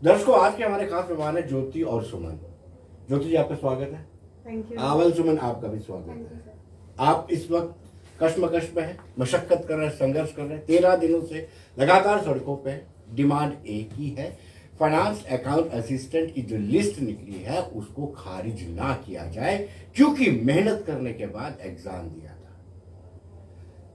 दर्शकों, आज के हमारे खास मेहमान है ज्योति और सुमन। ज्योति जी, आपका स्वागत है। Thank you. आवल सुमन, आपका भी स्वागत है। आप इस वक्त कश्मकश में है, मशक्कत कर रहे हैं, संघर्ष कर रहे हैं। 13 दिनों से लगातार सड़कों पे। डिमांड एक ही है, फाइनेंस अकाउंट असिस्टेंट की जो लिस्ट निकली है उसको खारिज ना किया जाए, क्योंकि मेहनत करने के बाद एग्जाम दिया था।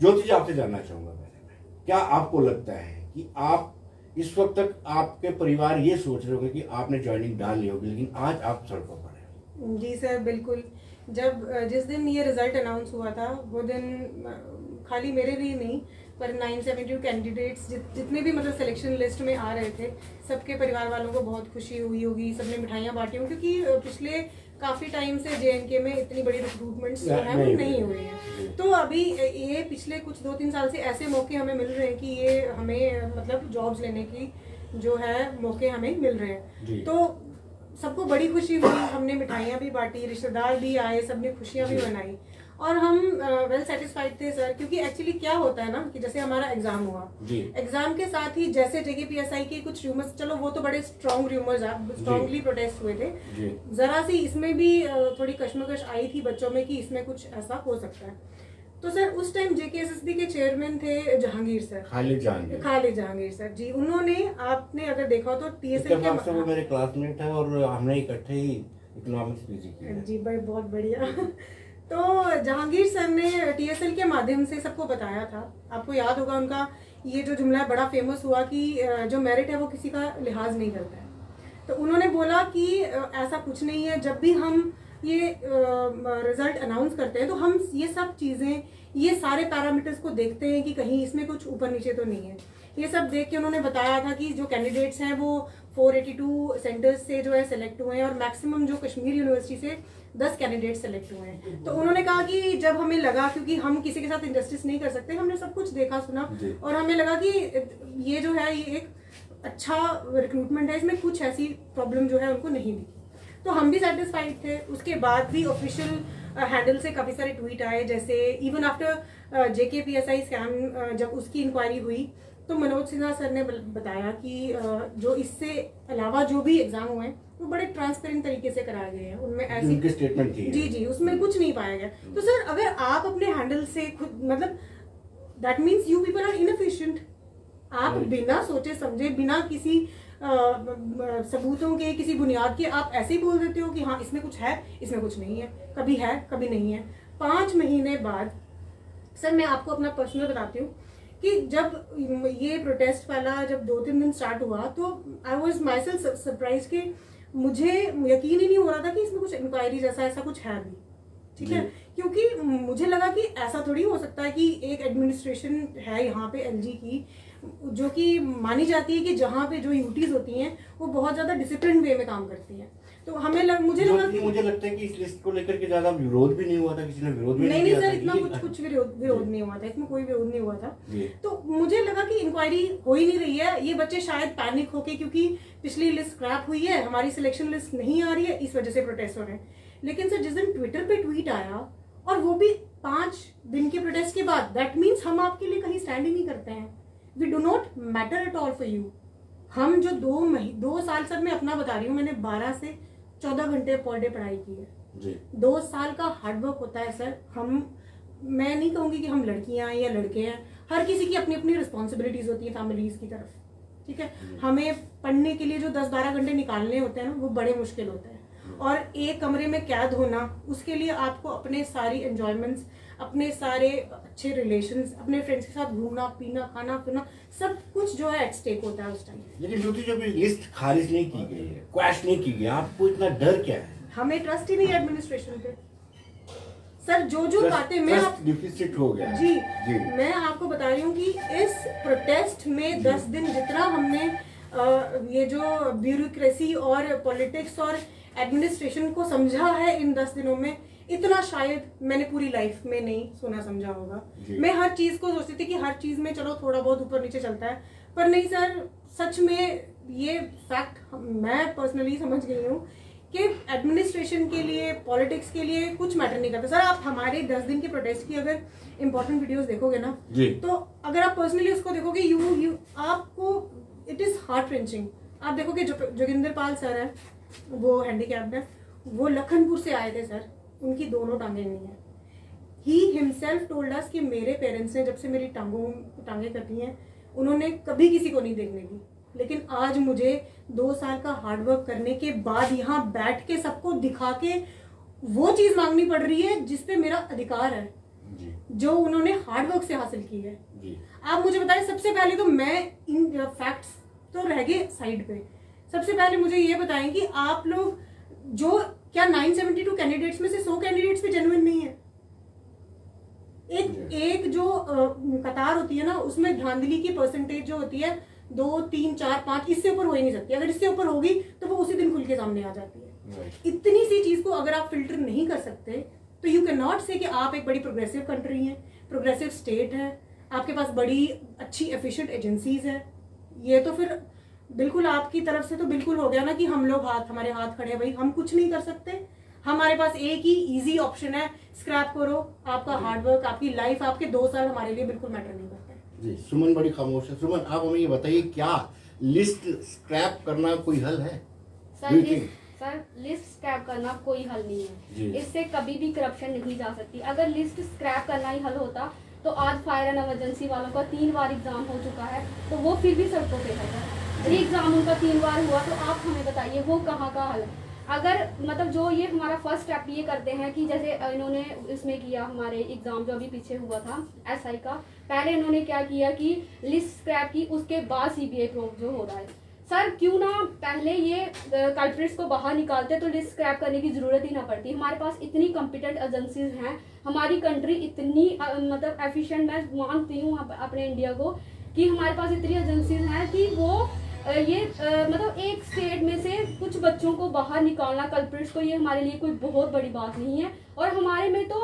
ज्योति जी, आपसे जानना चाहूंगा पहले मैं, क्या आपको लगता है कि आप इस वक्त तक आपके परिवार ये सोच रहे होंगे कि आपने ज्वाइनिंग डाल ली होगी, लेकिन आज आप सड़कों पर हैं? जी सर, बिल्कुल। जिस दिन ये रिजल्ट अनाउंस हुआ था वो दिन खाली मेरे लिए नहीं पर 972 कैंडिडेट्स जितने भी मतलब सिलेक्शन लिस्ट में आ रहे थे, सबके परिवार वालों को बहुत खुशी हुई होगी। सबने मिठाइयाँ बांटी होंगी, क्योंकि पिछले काफ़ी टाइम से JNK में इतनी बड़ी रिक्रूटमेंट्स जो है वो नहीं हुई हैं। तो अभी ये पिछले कुछ 2-3 साल से ऐसे मौके हमें मिल रहे हैं कि ये हमें मतलब जॉब्स लेने की जो है मौके हमें मिल रहे हैं। तो सबको बड़ी खुशी हुई, हमने मिठाइयाँ भी बांटी, रिश्तेदार भी आए, सबने खुशियाँ भी मनाई और हम वेल सेटिस्फाइड थे सर। क्योंकि एक्चुअली क्या होता है ना कि जैसे हमारा एग्जाम हुआ, एग्जाम के साथ ही जैसे JKPSI के कुछ रूमर्स, चलो वो तो बड़े स्ट्रॉन्ग रूमर्स स्ट्रॉन्गली प्रोटेस्ट हुए थे, जरा सी इसमें भी थोड़ी कश्मकश आई थी बच्चों में कि इसमें कुछ ऐसा हो सकता है। तो सर उस टाइम JKSSB के चेयरमैन थे जहांगीर सर, खालिद जहांगीर सर जी। उन्होंने, आपने अगर देखा तो TSL के वो मेरे क्लासमेट है और हमने इकट्ठे ही इकोनॉमिक्स पीजी किया जी भाई, बहुत बढ़िया। तो जहांगीर सर ने TSL के माध्यम से सबको बताया था। आपको याद होगा उनका ये जो जुमला बड़ा फेमस हुआ कि जो मेरिट है वो किसी का लिहाज नहीं करता है। तो उन्होंने बोला कि ऐसा कुछ नहीं है। जब भी हम ये रिजल्ट अनाउंस करते हैं तो हम ये सब चीज़ें, ये सारे पैरामीटर्स को देखते हैं कि कहीं इसमें कुछ ऊपर नीचे तो नहीं है। ये सब देख के उन्होंने बताया था कि जो कैंडिडेट्स हैं वो 482 सेंटर्स से जो है सेलेक्ट हुए हैं और मैक्सिमम जो कश्मीर यूनिवर्सिटी से 10 कैंडिडेट सेलेक्ट हुए हैं। तो उन्होंने कहा कि जब हमें लगा, क्योंकि हम किसी के साथ इंजस्टिस नहीं कर सकते, हमने सब कुछ देखा सुना और हमें लगा कि ये जो है ये एक अच्छा रिक्रूटमेंट है, इसमें कुछ ऐसी प्रॉब्लम जो है उनको नहीं दिखी। तो हम भी सेटिस्फाइड थे। उसके बाद भी ऑफिशियल हैंडल से काफ़ी सारे ट्वीट आए, जैसे इवन आफ्टर JKPSI स्कैम जब उसकी इंक्वायरी हुई तो मनोज सिन्हा सर ने बताया कि जो इससे अलावा जो भी एग्जाम हुए हैं वो बड़े ट्रांसपेरेंट तरीके से कराए गए हैं, उनमें ऐसी स्टेटमेंट थी जी उसमें कुछ नहीं पाया गया। तो सर अगर आप अपने हैंडल से खुद, मतलब that means you people are inefficient. आप बिना सोचे समझे, बिना किसी सबूतों के, किसी बुनियाद के आप ऐसे ही बोल देते हो कि हाँ इसमें कुछ है, इसमें कुछ नहीं है, कभी नहीं है। 5 महीने बाद सर मैं आपको अपना पर्सनल बताती हूँ कि जब ये प्रोटेस्ट वाला जब 2-3 दिन स्टार्ट हुआ तो I was my self surprise कि मुझे यकीन ही नहीं हो रहा था कि इसमें कुछ इंक्वायरी जैसा ऐसा कुछ है भी, ठीक है। क्योंकि मुझे लगा कि ऐसा थोड़ी हो सकता है कि एक एडमिनिस्ट्रेशन है यहाँ पे LG की, जो कि मानी जाती है कि जहाँ पे जो यूटीज होती हैं वो बहुत ज्यादा डिसिप्लिन वे में काम करती हैं। तो मुझे लगता है कि इस लिस्ट को लेकर के ज्यादा विरोध भी नहीं हुआ था, किसी ने विरोध भी नहीं सर, इतना कुछ विरोध नहीं हुआ था, इसमें कोई विरोध नहीं हुआ था। तो मुझे लगा कि इंक्वायरी हो ही नहीं रही है, ये बच्चे शायद पैनिक होके, क्योंकि पिछली लिस्ट स्क्रैप हुई है, हमारी सिलेक्शन लिस्ट नहीं आ रही है, इस वजह से प्रोटेस्ट हो रहे हैं। लेकिन सर जिस दिन ट्विटर पे ट्वीट आया और वो भी 5 दिन के प्रोटेस्ट के बाद, दैट मीन्स हम आपके लिए कहीं स्टैंड ही नहीं करते हैं। We do not matter at all for you. हम जो 2 साल सर मैं अपना बता रही हूँ, मैंने 12 से 14 घंटे पर डे पढ़ाई की है। 2 साल का हार्डवर्क होता है सर। मैं नहीं कहूँगी कि हम लड़कियाँ हैं या लड़के हैं, हर किसी की अपनी अपनी रिस्पॉन्सिबिलिटीज होती है फैमिलीज की तरफ, ठीक है। हमें पढ़ने के लिए जो 10-12 घंटे निकालने होते हैं ना, वो बड़े मुश्किल होते हैं। और एक कमरे में कैद होना, उसके लिए आपको अपने सारी एंजॉयमेंट्स, अपने सारे अच्छे रिलेशंस, अपने फ्रेंड्स के साथ घूमना पीना खाना पीना, सब कुछ जो है एट स्टेक होता है उस टाइम। लेकिन ज्योति, जब लिस्ट खारिज नहीं की गई है, क्वैश नहीं की गई, आपको इतना डर क्या है? हमें ट्रस्ट ही नहीं है एडमिनिस्ट्रेशन पे सर। जो बातें डिफिसिट हो गया जी, मैं आपको बता रही हूँ कि इस प्रोटेस्ट में 10 दिन जितना हमने ये जो ब्यूरोक्रेसी और पॉलिटिक्स और एडमिनिस्ट्रेशन को समझा है इन 10 दिनों में, इतना शायद मैंने पूरी लाइफ में नहीं सुना समझा होगा। मैं हर चीज को सोचती थी कि हर चीज में चलो थोड़ा बहुत ऊपर नीचे चलता है, पर नहीं सर, सच में ये फैक्ट मैं पर्सनली समझ गई हूँ कि एडमिनिस्ट्रेशन के लिए, पॉलिटिक्स के लिए कुछ मैटर नहीं करता। सर आप हमारे 10 दिन के प्रोटेस्ट की अगर इंपॉर्टेंट वीडियोस देखोगे ना, तो अगर आप पर्सनली उसको देखोगे, आपको इट इज हार्ट रेंचिंग। आप देखो कि जोगिंदर पाल सर है, वो हैंडीकैप्ड है, वो लखनपुर से आए थे सर, उनकी दोनों टांगें नहीं है। ही हिमसेल्फ टोल्ड अस कि मेरे पेरेंट्स ने जब से मेरी टांगें कटी हैं, उन्होंने कभी किसी को नहीं देखने दी, लेकिन आज मुझे 2 साल का हार्डवर्क करने के बाद यहाँ बैठ के सबको दिखा के वो चीज मांगनी पड़ रही है जिसपे मेरा अधिकार है जी। जो उन्होंने हार्डवर्क से हासिल की है जी। आप मुझे बताएं, सबसे पहले तो मैं इन फैक्ट्स तो रह गए साइड पे, सबसे पहले मुझे ये बताएं कि आप लोग जो क्या 972 कैंडिडेट्स में से 100 कैंडिडेट्स भी जेन्युइन नहीं है। एक जो कतार होती है ना, उसमें धांधली की परसेंटेज जो होती है 2, 3, 4, 5, इससे ऊपर हो ही नहीं सकती। अगर इससे ऊपर होगी तो वो उसी दिन खुल के सामने आ जाती है। इतनी सी चीज को अगर आप फिल्टर नहीं कर सकते तो यू कैन नॉट से कि आप एक बड़ी प्रोग्रेसिव कंट्री है, प्रोग्रेसिव स्टेट है, आपके पास बड़ी अच्छी एफिशिएंट एजेंसीज है। ये तो फिर बिल्कुल आपकी तरफ से तो बिल्कुल हो गया ना कि हम लोग हमारे हाथ खड़े हैं, भाई हम कुछ नहीं कर सकते, हमारे पास एक ही इजी ऑप्शन है, स्क्रैप करो। आपका हार्डवर्क, आपकी लाइफ, आपके 2 साल हमारे लिए बिल्कुल मैटर नहीं करते जी। सुमन बड़ी खामोश है। सुमन, आप हमें ये बताइए, क्या लिस्ट स्क्रैप करना कोई हल है? सर लिस्ट स्क्रैप करना कोई हल नहीं है, इससे कभी भी करप्शन नहीं जा सकती। अगर लिस्ट स्क्रैप करना ही हल होता तो आज फायर एंड इमरजेंसी वालों का 3 बार एग्जाम हो चुका है, तो वो फिर भी सड़कों पे है। री एग्जाम उनका 3 बार हुआ, तो आप हमें बताइए वो कहाँ का हल है? अगर मतलब जो ये हमारा फर्स्ट स्टेप ये करते हैं कि जैसे इन्होंने इसमें किया, हमारे एग्जाम जो अभी पीछे हुआ था एसआई का, पहले इन्होंने क्या किया कि लिस्ट स्क्रैप की, उसके बाद सीबीआई प्रोब जो हो रहा है। सर क्यों ना पहले ये कल्प्रिट्स को बाहर निकालते तो लिस्ट स्क्रैप करने की जरूरत ही ना पड़ती। हमारे पास इतनी कॉम्पिटेंट एजेंसीज हैं, हमारी कंट्री इतनी मतलब एफिशिएंट, मैं मानती हूँ अपने इंडिया को कि हमारे पास इतनी एजेंसीज हैं कि वो मतलब एक स्टेट में से कुछ बच्चों को बाहर निकालना, कल्प्रिट्स को, ये हमारे लिए कोई बहुत बड़ी बात नहीं है। और हमारे में तो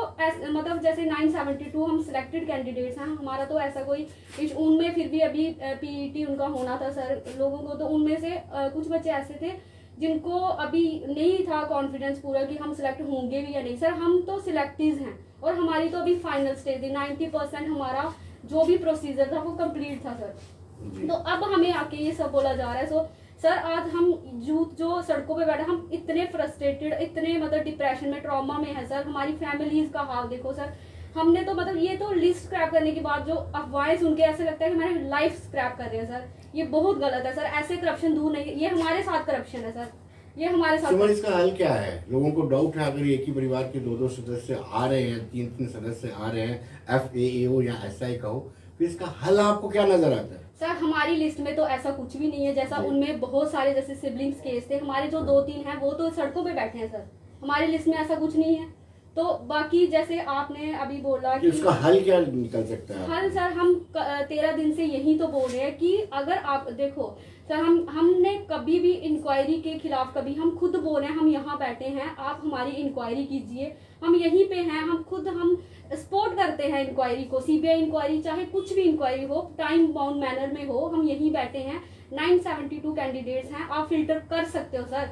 मतलब जैसे 972 हम सिलेक्टेड कैंडिडेट्स हैं, हमारा तो ऐसा कोई उनमें फिर भी अभी पीईटी उनका होना था सर लोगों को, तो उनमें से कुछ बच्चे ऐसे थे जिनको अभी नहीं था कॉन्फिडेंस पूरा कि हम सिलेक्ट होंगे भी या नहीं। सर हम तो सिलेक्टीज हैं और हमारी तो अभी फाइनल स्टेज थी, 90% हमारा जो भी प्रोसीजर था वो कंप्लीट था सर। तो अब हमें आके ये सब बोला जा रहा है। सो सर आज हम यूथ जो सड़कों पे बैठे, हम इतने फ्रस्ट्रेटेड, इतने मतलब डिप्रेशन में, ट्रॉमा में है सर। हमारी फैमिलीज का हाल देखो सर, हमने तो मतलब ये तो लिस्ट स्क्रैप करने के बाद जो अफवाहें सुन के ऐसे लगता है कि हमारी लाइफ स्क्रैप कर रहे हैं सर। ये बहुत गलत है सर, ऐसे करप्शन दूर नहीं, ये हमारे साथ करप्शन है सर, ये हमारे साथ। इसका हल क्या है? लोगों को डाउट है, अगर एक ही परिवार के 2-2 सदस्य आ रहे हैं, 3-3 सदस्य आ रहे हैं, FAA या SI का हो, फिर इसका हल आपको क्या नजर आता है? सर हमारी लिस्ट में तो ऐसा कुछ भी नहीं है, जैसा उनमें बहुत सारे जैसे सिबलिंग्स केस थे, हमारे जो 2-3 हैं वो तो सड़कों पे बैठे हैं सर, हमारी लिस्ट में ऐसा कुछ नहीं है। तो बाकी जैसे आपने अभी बोला कि उसका हल क्या निकल सकता है? हल सर हम 13 दिन से यही तो बोल रहे हैं कि अगर आप देखो सर, हमने कभी भी इंक्वायरी के खिलाफ, कभी हम खुद बोल रहे हैं, हम यहाँ बैठे हैं, आप हमारी इंक्वायरी कीजिए, हम यहीं पे हैं, हम खुद हम सपोर्ट करते हैं इंक्वायरी को, सीबीआई इंक्वायरी चाहे कुछ भी इंक्वायरी हो, टाइम बाउंड मैनर में हो, हम यहीं बैठे हैं। 972 कैंडिडेट्स हैं, आप फिल्टर कर सकते हो सर।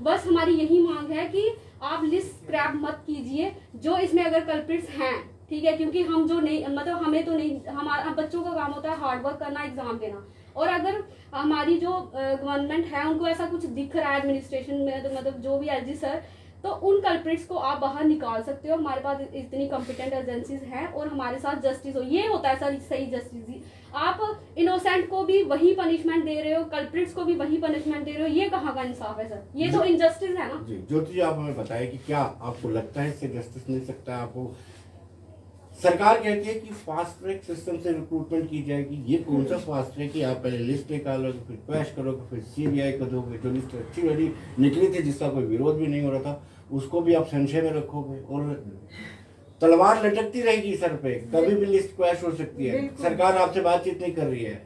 बस हमारी यही मांग है कि आप लिस्ट स्क्रैप मत कीजिए, जो इसमें अगर कल्प्रिट्स हैं, ठीक है, क्योंकि हम जो नहीं मतलब हमें तो नहीं, हमारा बच्चों का काम होता है हार्डवर्क करना, एग्जाम देना। और अगर हमारी जो गवर्नमेंट है उनको ऐसा कुछ दिख रहा है एडमिनिस्ट्रेशन में, तो मतलब जो भी एलजी सर, तो उन कल्प्रिट्स को आप बाहर निकाल सकते हो। हमारे पास इतनी कॉम्पिटेंट एजेंसीज हैं और हमारे साथ जस्टिस हो, ये होता है सर सही जस्टिस। आप इनोसेंट को भी वही पनिशमेंट दे रहे हो, कल्प्रिट्स को भी वही पनिशमेंट दे रहे हो, ये कहाँ का इंसाफ है सर? ये तो इनजस्टिस है ना जी। ज्योति जी, आप हमें बताएं कि क्या आपको लगता है इससे जस्टिस मिल सकता है आपको? सरकार कहती है कि फास्ट ट्रैक सिस्टम से रिक्रूटमेंट की जाएगी। ये कौन सा फास्ट ट्रैक? कि आप पहले लिस्ट निकालोगे, फिर क्वैश करोगे, फिर सीबीआई को दोगे, जो लिस्ट अच्छी वाली निकली थी जिसका कोई विरोध भी नहीं हो रहा था उसको भी आप संशय में रखोगे, और तलवार लटकती रहेगी सर पे, कभी भी लिस्ट क्वैश हो सकती है। सरकार आपसे बातचीत नहीं कर रही है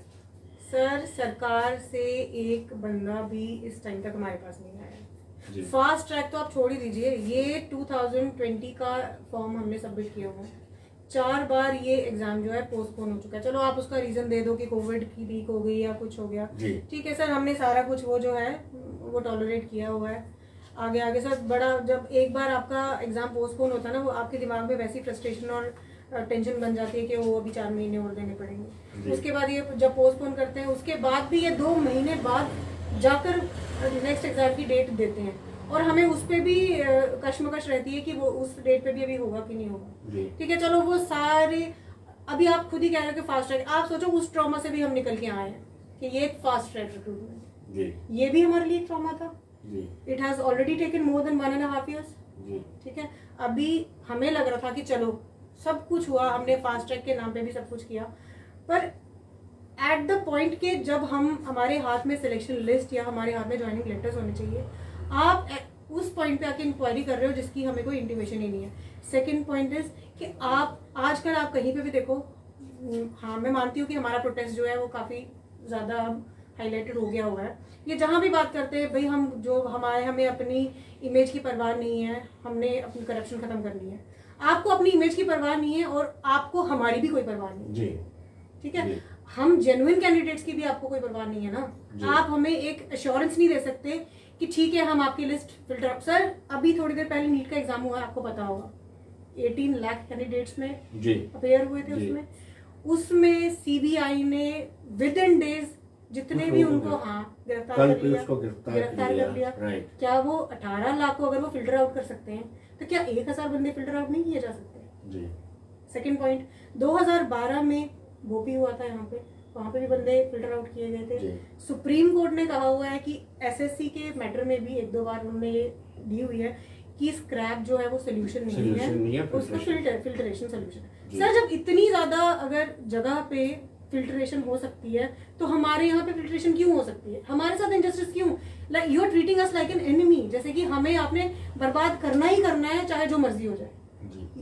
सर, सरकार से एक बंदा भी इस टाइम तक हमारे पास नहीं आया। फास्ट ट्रैक तो आप छोड़ ही दीजिए, ये 2020 का फॉर्म हमने सबमिट किया हुआ है, 4 बार ये एग्जाम जो है पोस्टपोन हो चुका है। चलो आप उसका रीजन दे दो कि कोविड की वीक हो गई या कुछ हो गया, ठीक है सर, हमने सारा कुछ वो जो है वो टॉलरेट किया हुआ है। आगे सर बड़ा, जब एक बार आपका एग्जाम पोस्टपोन होता है ना, वो आपके दिमाग में वैसी फ्रस्ट्रेशन और टेंशन बन जाती है कि वो अभी 4 महीने और देने पड़ेंगे। उसके बाद ये जब पोस्टपोन करते हैं, उसके बाद भी ये 2 महीने बाद जाकर नेक्स्ट एग्जाम की डेट देते हैं और हमें उस पे भी कश्मकश रहती है कि वो उस डेट पे भी अभी होगा कि नहीं होगा। ठीक है, चलो वो सारे अभी आप खुद ही कह रहे हो कि फास्ट ट्रैक, आप सोचो उस ट्रॉमा से भी हम निकल के आए हैं कि ये एक फास्ट ट्रैक रिक्रूटमेंट, ये भी हमारे लिए ट्रॉमा था। It has already taken more than 1.5 years। ठीक है, अभी हमें लग रहा था कि चलो सब कुछ हुआ, हमने फास्ट ट्रैक के नाम पे भी सब कुछ किया, पर एट द पॉइंट के जब हमारे हाथ में सिलेक्शन लिस्ट या हमारे हाथ में ज्वाइनिंग लेटर्स होने चाहिए, आप उस पॉइंट पे आके इंक्वायरी कर रहे हो जिसकी हमें कोई इंटीमेशन ही नहीं है। सेकंड पॉइंट इज कि आप आजकल आप कहीं पे भी देखो, हाँ मैं मानती हूँ कि हमारा प्रोटेस्ट जो है वो काफ़ी ज़्यादा हाईलाइटेड हो गया हुआ है। ये जहाँ भी बात करते हैं भाई हम जो हमें अपनी इमेज की परवाह नहीं है, हमने अपनी करप्शन खत्म करनी है। आपको अपनी इमेज की परवाह नहीं है और आपको हमारी भी कोई परवाह नहीं है। ठीक है, हम जेन्युइन कैंडिडेट्स की भी आपको कोई परवाह नहीं है ना। आप हमें एक अश्योरेंस नहीं दे सकते कि ठीक है हम आपकी लिस्ट फिल्टर। सर अभी थोड़ी देर पहले नीट का एग्जाम हुआ, आपको पता होगा 18 लाख कैंडिडेट्स में अपेयर हुए थे। उसमें सीबीआई ने विद इन डेज जितने भी उनको गिरफ्तार कर लिया। क्या वो 18 लाख को अगर वो फिल्टर आउट कर सकते हैं तो क्या 1000 बंदे फिल्टर आउट नहीं किए जा सकते? सेकंड पॉइंट, 2012 में गोपी हुआ था यहाँ पे, वहाँ पे भी बंदे फिल्टर आउट किए गए थे। सुप्रीम कोर्ट ने कहा हुआ है कि एसएससी के मैटर में भी 1-2 बार उन्होंने ये दी हुई है कि स्क्रैप जो है वो सोल्यूशन नहीं है, उसका फिल्टरेशन सोल्यूशन। सर जब इतनी ज्यादा अगर जगह पे फिल्ट्रेशन हो सकती है तो हमारे यहाँ पे फिल्ट्रेशन क्यों हो सकती है? हमारे साथ इनजस्टिस क्यों? Like you are treating us like an enemy, जैसे कि हमें आपने बर्बाद करना ही करना है चाहे जो मर्जी हो जाए।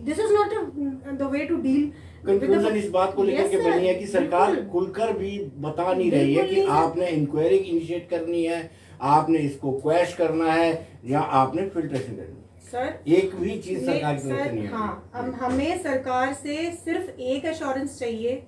This is not the way to deal. Conclusion इस बात को लेकर के बनी है कि सरकार खुलकर भी बता नहीं रही है कि आपने इंक्वायरी इनिशिएट करनी है, आपने इसको क्वैश करना है या आपने फिल्ट्रेशन करनी है। सर एक भी चीज सरकार की तरफ से नहीं है। हाँ, हमें सरकार से सिर्फ एक एश्योरेंस चाहिए।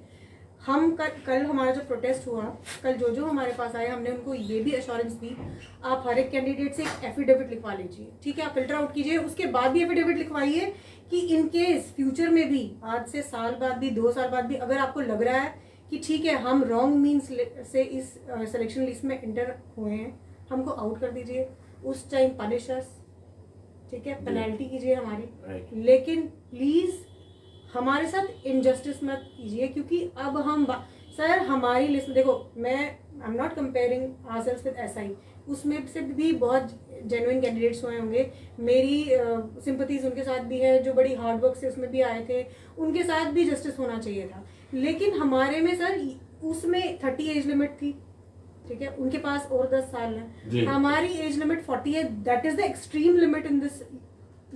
हम कल हमारा जो प्रोटेस्ट हुआ, कल जो हमारे पास आए, हमने उनको ये भी एश्योरेंस दी, आप हर एक कैंडिडेट से एक एफिडेविट लिखवा लीजिए। ठीक है, आप फिल्टर आउट कीजिए, उसके बाद भी एफिडेविट लिखवाइए कि इन केस फ्यूचर में भी, आज से साल बाद भी, 2 साल बाद भी, अगर आपको लग रहा है कि ठीक है हम रॉन्ग मीन्स से इस सिलेक्शन लिस्ट में एंटर हुए हैं, हमको आउट कर दीजिए। उस टाइम पनिश अस, ठीक है, पेनल्टी कीजिए हमारी, लेकिन प्लीज हमारे साथ इनजस्टिस मत कीजिए। क्योंकि अब हम सर हमारी लिस्ट में देखो, मैं I am not comparing ourselves with SI, उसमें से भी बहुत जेन्युइन कैंडिडेट्स हुए होंगे, मेरी सिंपथीज उनके साथ भी है जो बड़ी हार्ड वर्क से उसमें भी आए थे, उनके साथ भी जस्टिस होना चाहिए था। लेकिन हमारे में सर उसमें 30 एज लिमिट थी, ठीक है, उनके पास और 10 साल है, हमारी एज लिमिट 40 है। That is the extreme limit in this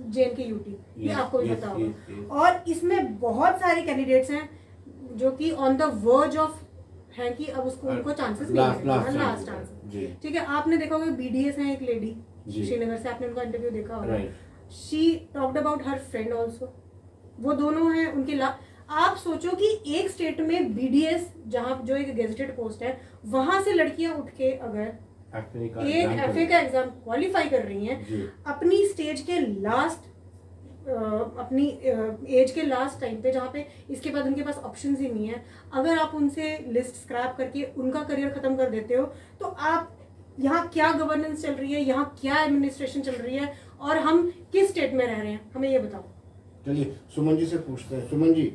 JNK UT, ये आपको भी पता होगा। और इसमें बहुत सारे कैंडिडेट्स हैं जो कि ऑन द वर्ज ऑफ है कि अब उसको उनको चांसेस नहीं है, लास्ट चांस। ठीक है, आपने देखा होगा BDS है एक लेडी श्रीनगर से, आपने उनका इंटरव्यू देखा होगा। She talked about her friend also, वो दोनों हैं उनके आप सोचो कि एक स्टेट में BDS जहाँ जो एक गेजेटेड पोस्ट है, वहां से लड़कियां उठ के अगर एक FA का एग्जाम क्वालिफाई कर रही हैं अपनी स्टेज के लास्ट, अपनी एज के लास्ट टाइम पे, जहाँ पे इसके बाद उनके पास ऑप्शंस ही नहीं है, अगर आप उनसे लिस्ट स्क्रैप करके उनका करियर खत्म कर देते हो तो आप यहाँ क्या गवर्नेंस चल रही है, यहाँ क्या एडमिनिस्ट्रेशन चल रही है, और हम किस स्टेट में रह रहे हैं, हमें ये बताओ। चलिए सुमन जी से पूछते हैं। Suman ji,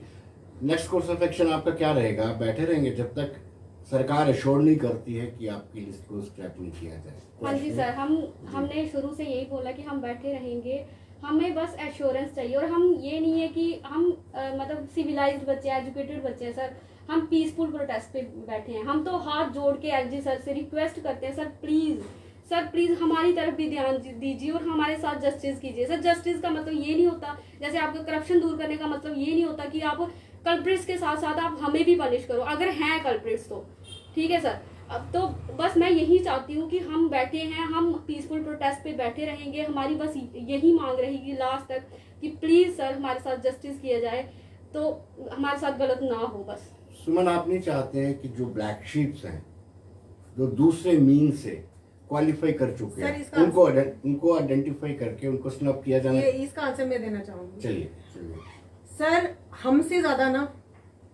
next course of action आपका क्या रहेगा? आप बैठे रहेंगे जब तक सरकार एश्योर नहीं करती है कि आपकी लिस्ट को स्क्रैप नहीं किया जाए? हाँ जी सर, हमने शुरू से यही बोला कि हम बैठे रहेंगे, हमें बस एश्योरेंस चाहिए। और हम ये नहीं है कि हम मतलब सिविलाइज्ड बच्चे, एजुकेटेड बच्चे हैं सर, हम पीसफुल प्रोटेस्ट पे बैठे हैं। हम तो हाथ जोड़ के एलजी सर से रिक्वेस्ट करते हैं, सर प्लीज हमारी तरफ भी ध्यान दीजिए और हमारे साथ जस्टिस कीजिए। सर जस्टिस का मतलब ये नहीं होता, जैसे आपका करप्शन दूर करने का मतलब ये नहीं होता कि आप कल्प्रिट्स के साथ साथ आप हमें भी पनिश करो, अगर हैं कल्प्रिट्स तो ठीक है सर। अब तो बस मैं यही चाहती हूँ कि हम बैठे हैं, हम पीसफुल प्रोटेस्ट पे बैठे रहेंगे, हमारी बस यही मांग रहेगी लास्ट तक कि प्लीज सर हमारे साथ जस्टिस किया जाए, तो हमारे साथ गलत ना हो। बस सुमन, आप नहीं चाहते हैं कि जो ब्लैक शीप्स हैं, जो दूसरे मीन से क्वालिफाई कर चुके हैं, उनको आइडेंटिफाई करके उनको स्नब किया जाए? इसका आंसर मैं देना चाहूंगी। चलिए सर, हमसे ज्यादा ना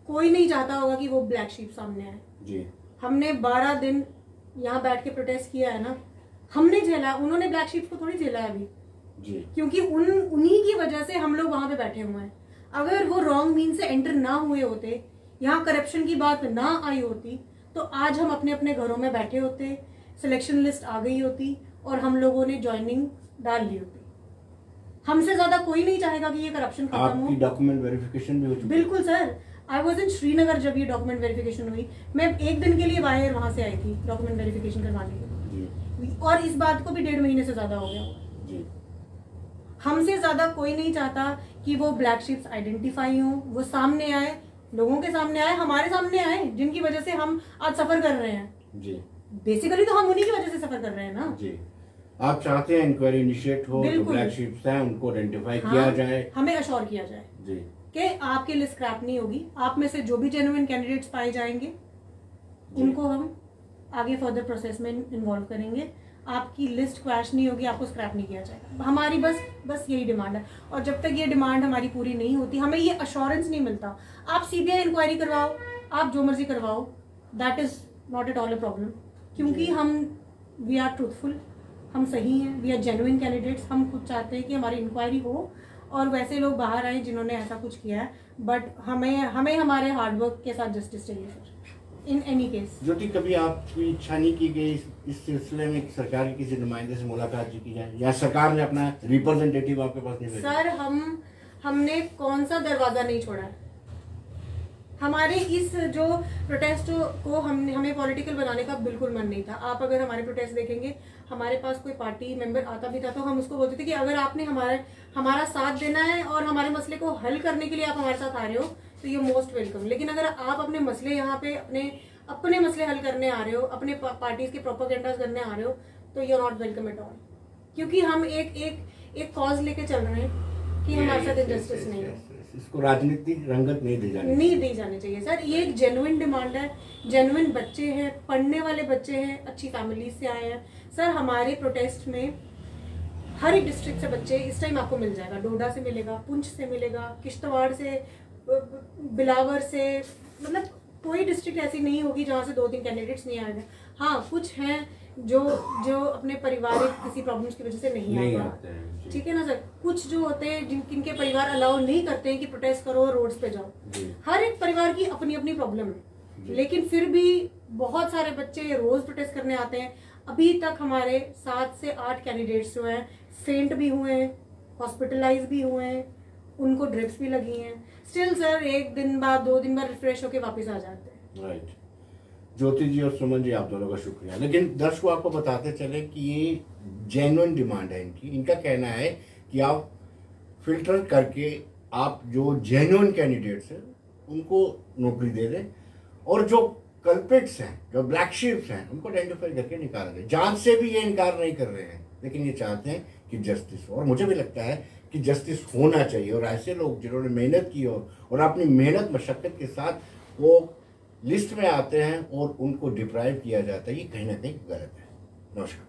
कोई नहीं चाहता होगा कि वो ब्लैक शीप सामने आए जी। हमने 12 दिन यहाँ बैठ के प्रोटेस्ट किया है ना, हमने झेला, उन्होंने ब्लैक शीप को थोड़ी झेला है अभी जी। क्योंकि उन्हीं की वजह से हम लोग वहां पे बैठे हुए हैं। अगर वो रॉन्ग मीन से एंटर ना हुए होते, यहाँ करप्शन की बात ना आई होती, तो आज हम अपने अपने घरों में बैठे होते, सिलेक्शन लिस्ट आ गई होती और हम लोगों ने ज्वाइनिंग डाल ली होती। हमसे ज्यादा कोई नहीं चाहेगा कि ये करप्शन खत्म हो। आपकी डॉक्यूमेंट वेरिफिकेशन भी हो चुकी है? बिल्कुल sir, I was in Srinagar जब ये डॉक्यूमेंट वेरिफिकेशन हुई। मैं एक दिन के लिए बाहर वहां से आई थी डॉक्यूमेंट वेरिफिकेशन करवाने के लिए, और इस बात को भी 1.5 महीने से ज्यादा हो गया जी। हमसे ज्यादा कोई नहीं चाहता कि वो ब्लैक शिप्स आइडेंटिफाई हो, वो सामने आए, लोगों के सामने आए, हमारे सामने आए, जिनकी वजह से हम आज सफर कर रहे हैं जी। बेसिकली तो हम उन्हीं की वजह से सफर कर रहे हैं ना जी। आप चाहते हैं इंक्वायरी इनिशिएट हो, जो ब्लैक शिप्स हैं उनको आइडेंटिफाई किया जाए, हमें अश्योर किया जाए जी, कि आपकी लिस्ट स्क्रैप नहीं होगी। आप में से जो भी जेन्युइन कैंडिडेट्स पाए जाएंगे उनको हम आगे फर्दर प्रोसेस में इन्वॉल्व करेंगे। आपकी लिस्ट क्रैश नहीं होगी, आपको स्क्रैप नहीं किया जाएगा। हमारी बस यही डिमांड है, और जब तक ये डिमांड हमारी पूरी नहीं होती, हमें ये अश्योरेंस नहीं मिलता। आप सीबीआई इंक्वायरी करवाओ, आप जो मर्जी करवाओ, that is not at all a problem, क्योंकि हम वी आर ट्रूथफुल, हम सही हैं, वी आर जेन्युइन कैंडिडेट्स। हम खुद चाहते हैं कि हमारी इंक्वायरी हो और वैसे लोग बाहर आए जिन्होंने ऐसा कुछ किया है, बट हमें हमारे हार्डवर्क के साथ जस्टिस चाहिए सर, इन एनी केस। ज्योति, कभी आपकी इच्छा नहीं की गई इस सिलसिले में कि सरकार के किसी नुमाइंदे से मुलाकात की जाए, या सरकार ने अपना रिप्रेजेंटेटिव आपके पास नहीं भेजा? सर हमने कौन सा दरवाजा नहीं छोड़ा है। हमारे इस जो प्रोटेस्ट को हमें पॉलिटिकल बनाने का बिल्कुल मन नहीं था। आप अगर हमारे प्रोटेस्ट देखेंगे, हमारे पास कोई पार्टी मेंबर आता भी था तो हम उसको बोलते थे कि अगर आपने हमारा साथ देना है और हमारे मसले को हल करने के लिए आप हमारे साथ आ रहे हो तो यू मोस्ट वेलकम। लेकिन अगर आप अपने मसले यहाँ पे अपने मसले हल करने आ रहे हो, अपने पार्टीज के प्रोपेगेंडास करने आ रहे हो, तो you are not welcome at all, क्योंकि हम एक कॉज लेके चल रहे हैं कि हमारे साथ इनजस्टिस नहीं हो। इसको राजनीतिक रंगत नहीं दी जानी चाहिए सर। ये एक जेन्युइन डिमांड है, जेन्युइन बच्चे हैं, पढ़ने वाले बच्चे हैं, अच्छी फैमिली से आए हैं सर। हमारे प्रोटेस्ट में हर एक डिस्ट्रिक्ट से बच्चे इस टाइम आपको मिल जाएगा। डोडा से मिलेगा, पुंछ से मिलेगा, किश्तवाड़ से, बिलावर से, मतलब कोई डिस्ट्रिक्ट ऐसी नहीं होगी जहाँ से 2-3 कैंडिडेट्स नहीं आएंगे। हाँ, कुछ हैं जो अपने पारिवारिक किसी प्रॉब्लम्स की वजह से नहीं आते हैं, ठीक है ना सर। कुछ जो होते हैं जिनके परिवार अलाउ नहीं करते हैं कि प्रोटेस्ट करो, रोड्स पे जाओ। हर एक परिवार की अपनी अपनी प्रॉब्लम है, लेकिन फिर भी बहुत सारे बच्चे रोज प्रोटेस्ट करने आते हैं। अभी तक हमारे 7 से 8 कैंडिडेट्स जो हैं फेंट भी हुए हैं, हॉस्पिटलाइज भी हुए हैं, उनको ड्रिप्स भी लगी हैं। स्टिल सर 1 दिन बाद 2 दिन बाद रिफ्रेश होके वापस आ जाते हैं। राइट। ज्योति जी और सुमन जी, आप दोनों का शुक्रिया। लेकिन दर्शकों आपको बताते चले कि ये जेन्युइन डिमांड है इनकी। इनका कहना है कि आप फिल्टर करके आप जो जेन्युइन कैंडिडेट्स हैं उनको नौकरी दे दें, और जो कल्प्रिट्स हैं, जो ब्लैक शीप्स हैं, उनको आइडेंटिफाई करके निकाल दें। जांच से भी ये इनकार नहीं कर रहे हैं, लेकिन ये चाहते हैं कि जस्टिस हो। और मुझे भी लगता है कि जस्टिस होना चाहिए, और ऐसे लोग जिन्होंने मेहनत की हो और अपनी मेहनत मशक्कत के साथ वो लिस्ट में आते हैं और उनको डिप्राइव किया जाता है, ये कहीं ना कहीं गलत है। नमस्कार।